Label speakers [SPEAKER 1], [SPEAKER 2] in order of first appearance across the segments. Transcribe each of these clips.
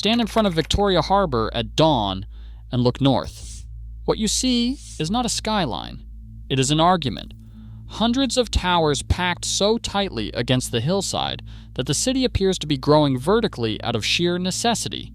[SPEAKER 1] Stand in front of Victoria Harbor at dawn and look north. What you see is not a skyline. It is an argument. Hundreds of towers packed so tightly against the hillside that the city appears to be growing vertically out of sheer necessity.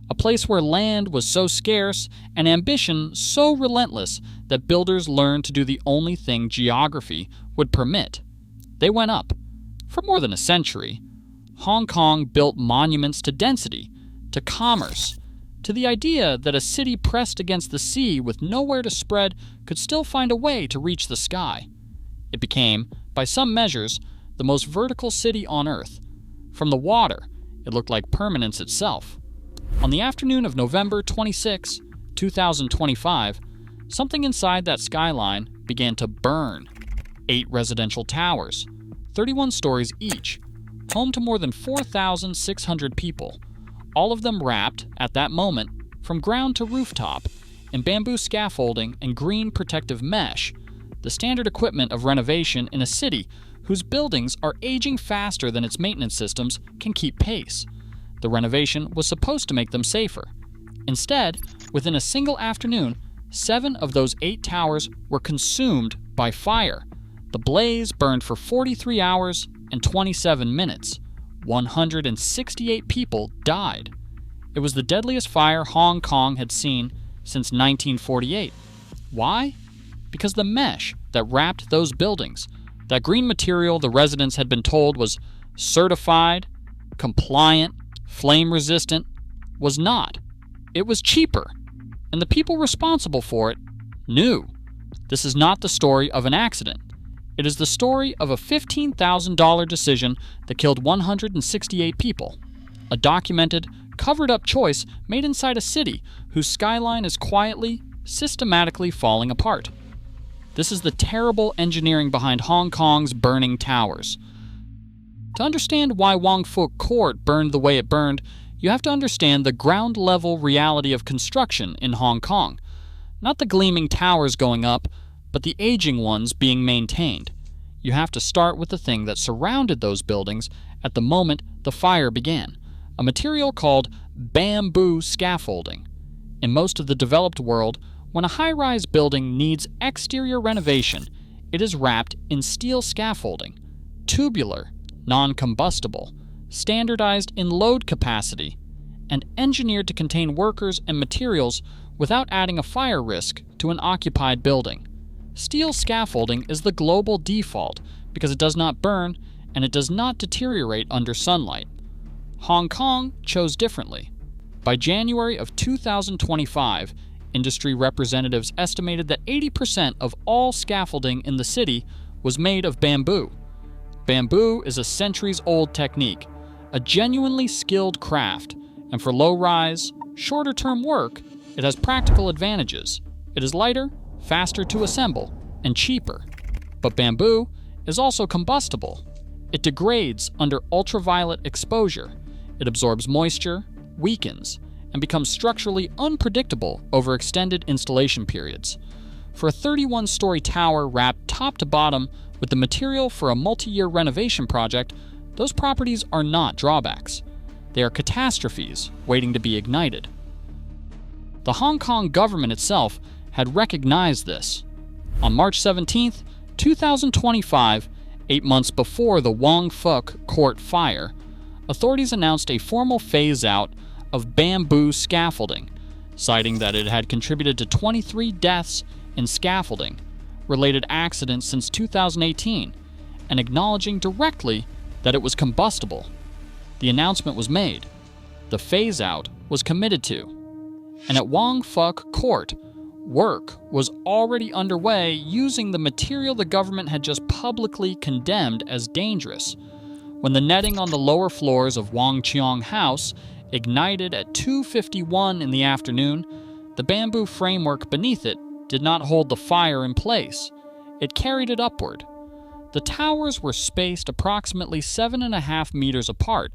[SPEAKER 1] A place where land was so scarce and ambition so relentless that builders learned to do the only thing geography would permit. They went up. For more than a century, Hong Kong built monuments to density, to commerce, to the idea that a city pressed against the sea with nowhere to spread could still find a way to reach the sky. It became, by some measures, the most vertical city on Earth. From the water, it looked like permanence itself. On the afternoon of November 26, 2025, something inside that skyline began to burn. 8 residential towers, 31 stories each, home to more than 4,600 people, all of them wrapped, at that moment, from ground to rooftop, in bamboo scaffolding and green protective mesh, the standard equipment of renovation in a city whose buildings are aging faster than its maintenance systems can keep pace. The renovation was supposed to make them safer. Instead, within a single afternoon, 7 of those 8 towers were consumed by fire. The blaze burned for 43 hours and 27 minutes. 168 people died. It was the deadliest fire Hong Kong had seen since 1948. Why? Because the mesh that wrapped those buildings, that green material the residents had been told was certified, compliant, flame-resistant, was not. It was cheaper, and the people responsible for it knew. This is not the story of an accident. It is the story of a $15,000 decision that killed 168 people. A documented, covered-up choice made inside a city whose skyline is quietly, systematically falling apart. This is the terrible engineering behind Hong Kong's burning towers. To understand why Wong Fuk Court burned the way it burned, you have to understand the ground-level reality of construction in Hong Kong. Not the gleaming towers going up, but the aging ones being maintained. You have to start with the thing that surrounded those buildings at the moment the fire began, a material called bamboo scaffolding. In most of the developed world, when a high-rise building needs exterior renovation, it is wrapped in steel scaffolding, tubular, non-combustible, standardized in load capacity, and engineered to contain workers and materials without adding a fire risk to an occupied building. Steel scaffolding is the global default because it does not burn and it does not deteriorate under sunlight. Hong Kong chose differently. By January of 2025, industry representatives estimated that 80% of all scaffolding in the city was made of bamboo. Bamboo is a centuries-old technique, a genuinely skilled craft, and for low-rise, shorter-term work, it has practical advantages. It is lighter, faster to assemble, and cheaper. But bamboo is also combustible. It degrades under ultraviolet exposure. It absorbs moisture, weakens, and becomes structurally unpredictable over extended installation periods. For a 31-story tower wrapped top to bottom with the material for a multi-year renovation project, those properties are not drawbacks. They are catastrophes waiting to be ignited. The Hong Kong government itself had recognized this. On March 17, 2025, 8 months before the Wong Fuk Court fire, authorities announced a formal phase-out of bamboo scaffolding, citing that it had contributed to 23 deaths in scaffolding-related accidents since 2018, and acknowledging directly that it was combustible. The announcement was made. The phase-out was committed to. And at Wong Fuk Court, work was already underway using the material the government had just publicly condemned as dangerous. When the netting on the lower floors of Wong Cheong House ignited at 2:51 in the afternoon, the bamboo framework beneath it did not hold the fire in place. It carried it upward. The towers were spaced approximately 7.5 meters apart,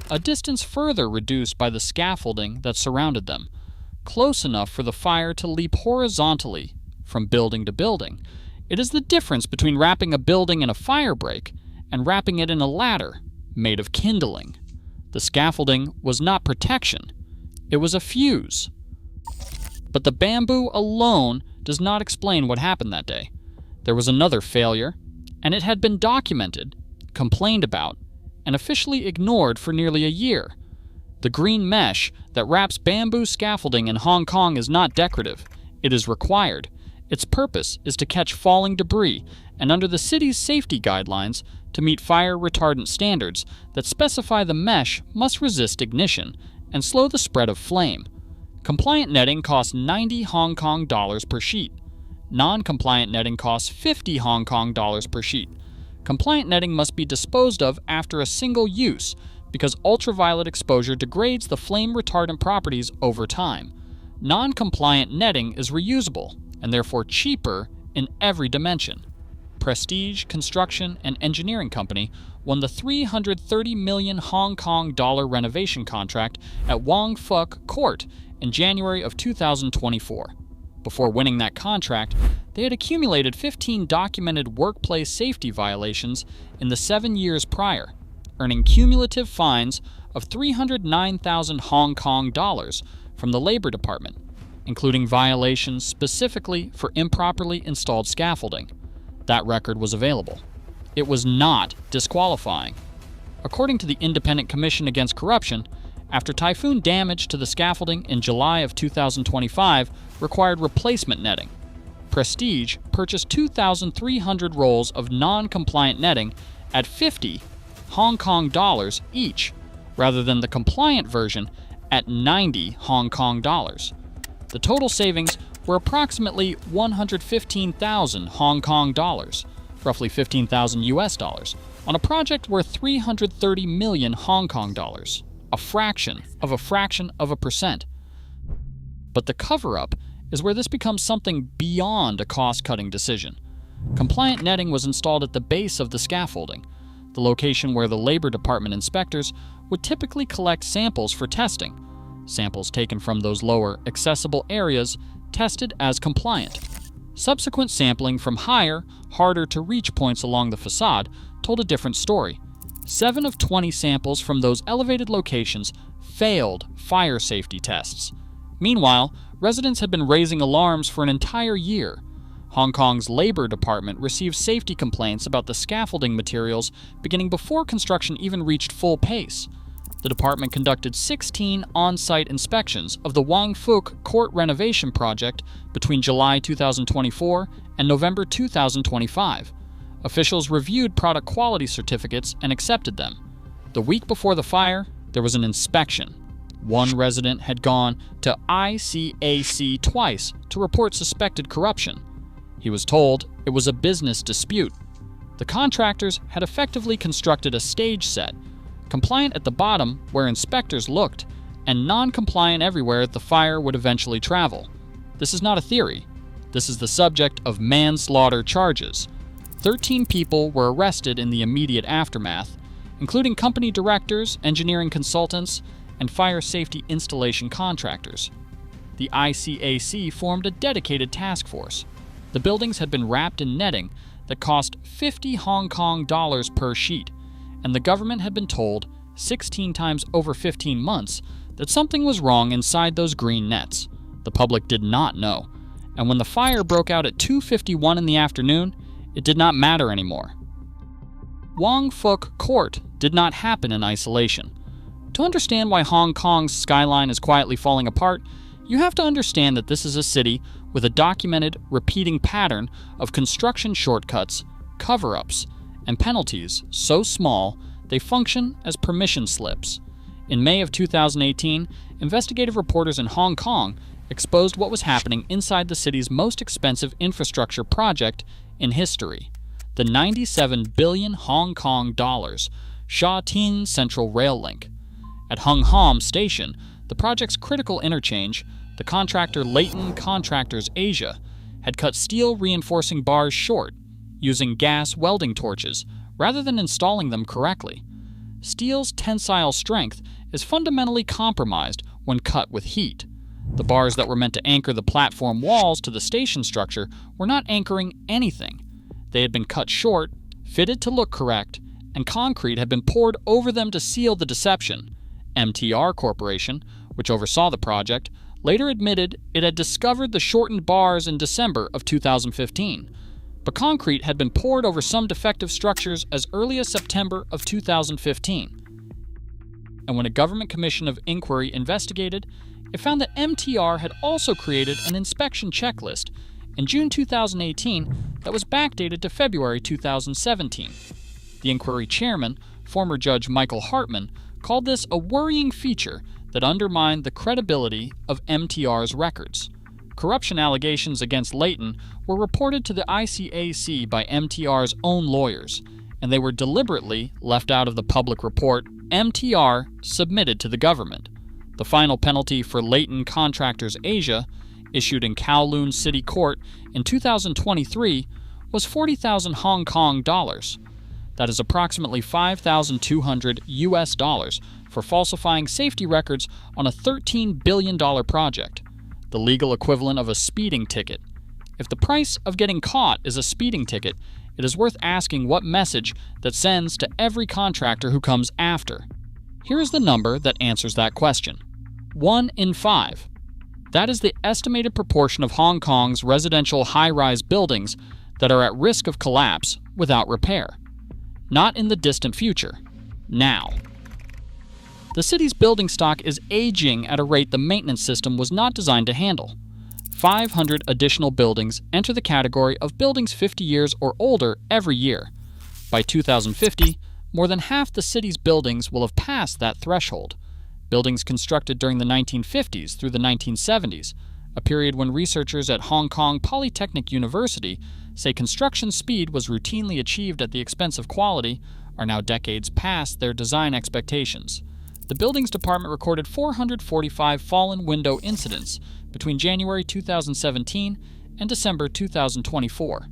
[SPEAKER 1] a distance further reduced by the scaffolding that surrounded them, close enough for the fire to leap horizontally from building to building. It is the difference between wrapping a building in a fire break and wrapping it in a ladder made of kindling. The scaffolding was not protection. It was a fuse. But the bamboo alone does not explain what happened that day. There was another failure, and it had been documented, complained about, and officially ignored for nearly a year. The green mesh that wraps bamboo scaffolding in Hong Kong is not decorative. It is required. Its purpose is to catch falling debris, and under the city's safety guidelines, to meet fire retardant standards that specify the mesh must resist ignition and slow the spread of flame. Compliant netting costs 90 Hong Kong dollars per sheet. Non-compliant netting costs 50 Hong Kong dollars per sheet. Compliant netting must be disposed of after a single use because ultraviolet exposure degrades the flame retardant properties over time. Non-compliant netting is reusable and therefore cheaper in every dimension. Prestige Construction and Engineering Company won the 330 million Hong Kong dollar renovation contract at Wong Fuk Court in January of 2024. Before winning that contract, they had accumulated 15 documented workplace safety violations in the 7 years prior, earning cumulative fines of 309,000 Hong Kong dollars from the Labor Department, including violations specifically for improperly installed scaffolding. That record was available. It was not disqualifying. According to the Independent Commission Against Corruption, after typhoon damage to the scaffolding in July of 2025 required replacement netting, Prestige purchased 2,300 rolls of non-compliant netting at 50 Hong Kong dollars each, rather than the compliant version at 90 Hong Kong dollars. The total savings were approximately 115,000 Hong Kong dollars, roughly 15,000 US dollars, on a project worth 330 million Hong Kong dollars, a fraction of a percent. But the cover-up is where this becomes something beyond a cost-cutting decision. Compliant netting was installed at the base of the scaffolding, the location where the Labor Department inspectors would typically collect samples for testing. Samples taken from those lower, accessible areas tested as compliant. Subsequent sampling from higher, harder-to-reach points along the facade told a different story. 7 of 20 samples from those elevated locations failed fire safety tests. Meanwhile, residents had been raising alarms for an entire year. Hong Kong's Labor Department received safety complaints about the scaffolding materials beginning before construction even reached full pace. The department conducted 16 on-site inspections of the Wong Fuk Court renovation project between July 2024 and November 2025. Officials reviewed product quality certificates and accepted them. The week before the fire, there was an inspection. One resident had gone to ICAC twice to report suspected corruption. He was told it was a business dispute. The contractors had effectively constructed a stage set, compliant at the bottom where inspectors looked, and non-compliant everywhere the fire would eventually travel. This is not a theory. This is the subject of manslaughter charges. 13 people were arrested in the immediate aftermath, including company directors, engineering consultants, and fire safety installation contractors. The ICAC formed a dedicated task force. The buildings had been wrapped in netting that cost 50 Hong Kong dollars per sheet, and the government had been told 16 times over 15 months that something was wrong inside those green nets. The public did not know, and when the fire broke out at 2:51 in the afternoon, it did not matter anymore. Wong Fuk Court did not happen in isolation. To understand why Hong Kong's skyline is quietly falling apart, you have to understand that this is a city with a documented, repeating pattern of construction shortcuts, cover-ups, and penalties so small they function as permission slips. In May of 2018, investigative reporters in Hong Kong exposed what was happening inside the city's most expensive infrastructure project in history, the 97 billion Hong Kong dollars Sha Tin Central Rail Link. At Hung Hom Station, the project's critical interchange, the contractor Leighton Contractors Asia had cut steel reinforcing bars short, using gas welding torches rather than installing them correctly. Steel's tensile strength is fundamentally compromised when cut with heat. The bars that were meant to anchor the platform walls to the station structure were not anchoring anything. They had been cut short, fitted to look correct, and concrete had been poured over them to seal the deception. MTR Corporation, which oversaw the project, later admitted it had discovered the shortened bars in December of 2015, but concrete had been poured over some defective structures as early as September of 2015. And when a government commission of inquiry investigated, it found that MTR had also created an inspection checklist in June 2018 that was backdated to February 2017. The inquiry chairman, former Judge Michael Hartman, called this a worrying feature that undermined the credibility of MTR's records. Corruption allegations against Layton were reported to the ICAC by MTR's own lawyers, and they were deliberately left out of the public report MTR submitted to the government. The final penalty for Layton Contractors Asia, issued in Kowloon City Court in 2023, was 40,000 Hong Kong dollars. That is approximately $5,200 US for falsifying safety records on a $13 billion project, the legal equivalent of a speeding ticket. If the price of getting caught is a speeding ticket, it is worth asking what message that sends to every contractor who comes after. Here is the number that answers that question. 1 in 5. That is the estimated proportion of Hong Kong's residential high-rise buildings that are at risk of collapse without repair. Not in the distant future. Now. The city's building stock is aging at a rate the maintenance system was not designed to handle. 500 additional buildings enter the category of buildings 50 years or older every year. By 2050, more than half the city's buildings will have passed that threshold. Buildings constructed during the 1950s through the 1970s, a period when researchers at Hong Kong Polytechnic University say construction speed was routinely achieved at the expense of quality, are now decades past their design expectations. The Buildings Department recorded 445 fallen window incidents between January 2017 and December 2024.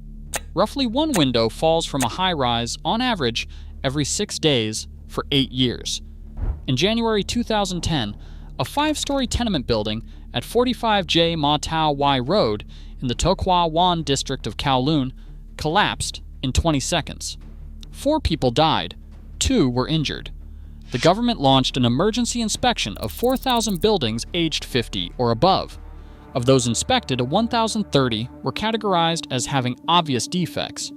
[SPEAKER 1] Roughly one window falls from a high-rise, on average, every 6 days for 8 years. In January 2010, a 5-story tenement building at 45J Ma Tau Wai Road in the To Kwa Wan district of Kowloon collapsed in 20 seconds. 4 people died, 2 were injured. The government launched an emergency inspection of 4,000 buildings aged 50 or above. Of those inspected, 1,030 were categorized as having obvious defects.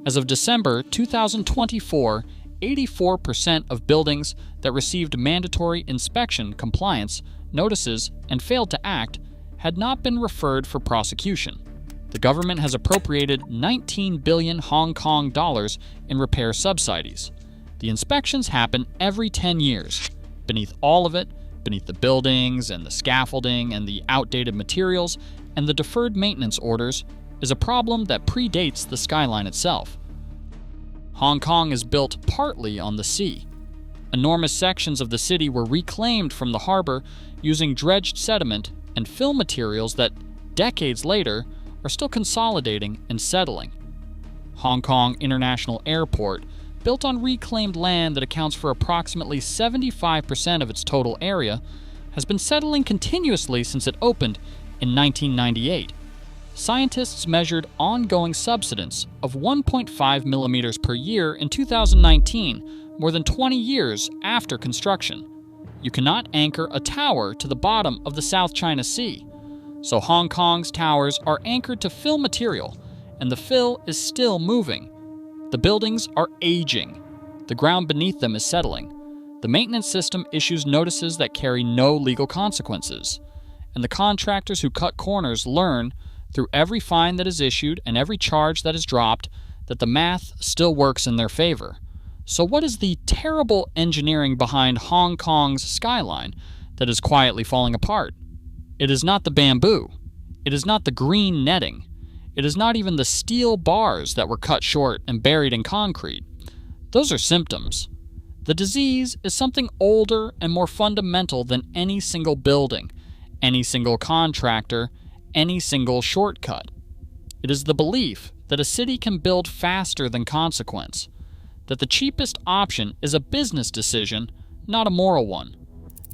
[SPEAKER 1] As of December 2024, 84% of buildings that received mandatory inspection compliance notices and failed to act had not been referred for prosecution. The government has appropriated 19 billion Hong Kong dollars in repair subsidies. The inspections happen every 10 years. Beneath all of it, beneath the buildings and the scaffolding and the outdated materials and the deferred maintenance orders, is a problem that predates the Skyline itself. Hong Kong is built partly on the sea. Enormous sections of the city were reclaimed from the harbor using dredged sediment and fill materials that, decades later, are still consolidating and settling. Hong Kong International Airport, built on reclaimed land that accounts for approximately 75% of its total area, has been settling continuously since it opened in 1998. Scientists measured ongoing subsidence of 1.5 millimeters per year in 2019, more than 20 years after construction. You cannot anchor a tower to the bottom of the South China Sea. So Hong Kong's towers are anchored to fill material, and the fill is still moving. The buildings are aging. The ground beneath them is settling. The maintenance system issues notices that carry no legal consequences. And the contractors who cut corners learn, through every fine that is issued and every charge that is dropped, that the math still works in their favor. So what is the terrible engineering behind Hong Kong's skyline that is quietly falling apart? It is not the bamboo. It is not the green netting. It is not even the steel bars that were cut short and buried in concrete. Those are symptoms. The disease is something older and more fundamental than any single building, any single contractor, any single shortcut. It is the belief that a city can build faster than consequence, that the cheapest option is a business decision, not a moral one,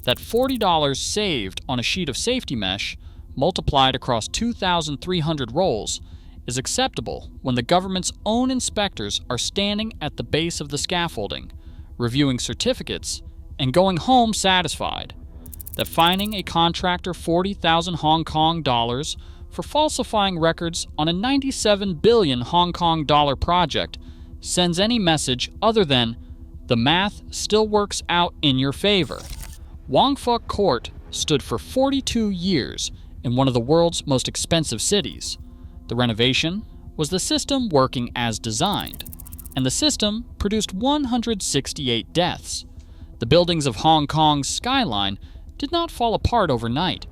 [SPEAKER 1] that $40 saved on a sheet of safety mesh, multiplied across 2,300 rolls, is acceptable when the government's own inspectors are standing at the base of the scaffolding, reviewing certificates, and going home satisfied. that fining a contractor 40,000 Hong Kong dollars for falsifying records on a 97 billion Hong Kong dollar project sends any message other than the math still works out in your favor. Wong Fuk Court stood for 42 years in one of the world's most expensive cities. The renovation was the system working as designed, and the system produced 168 deaths. The buildings of Hong Kong's Skyline did not fall apart overnight.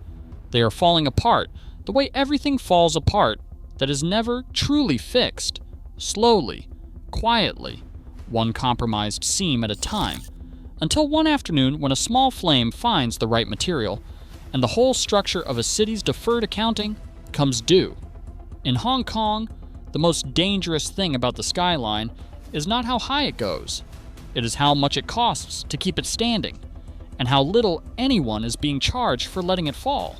[SPEAKER 1] They are falling apart the way everything falls apart that is never truly fixed, slowly, quietly, one compromised seam at a time, until one afternoon when a small flame finds the right material, and the whole structure of a city's deferred accounting comes due. In Hong Kong, the most dangerous thing about the Skyline is not how high it goes. It is how much it costs to keep it standing, and how little anyone is being charged for letting it fall.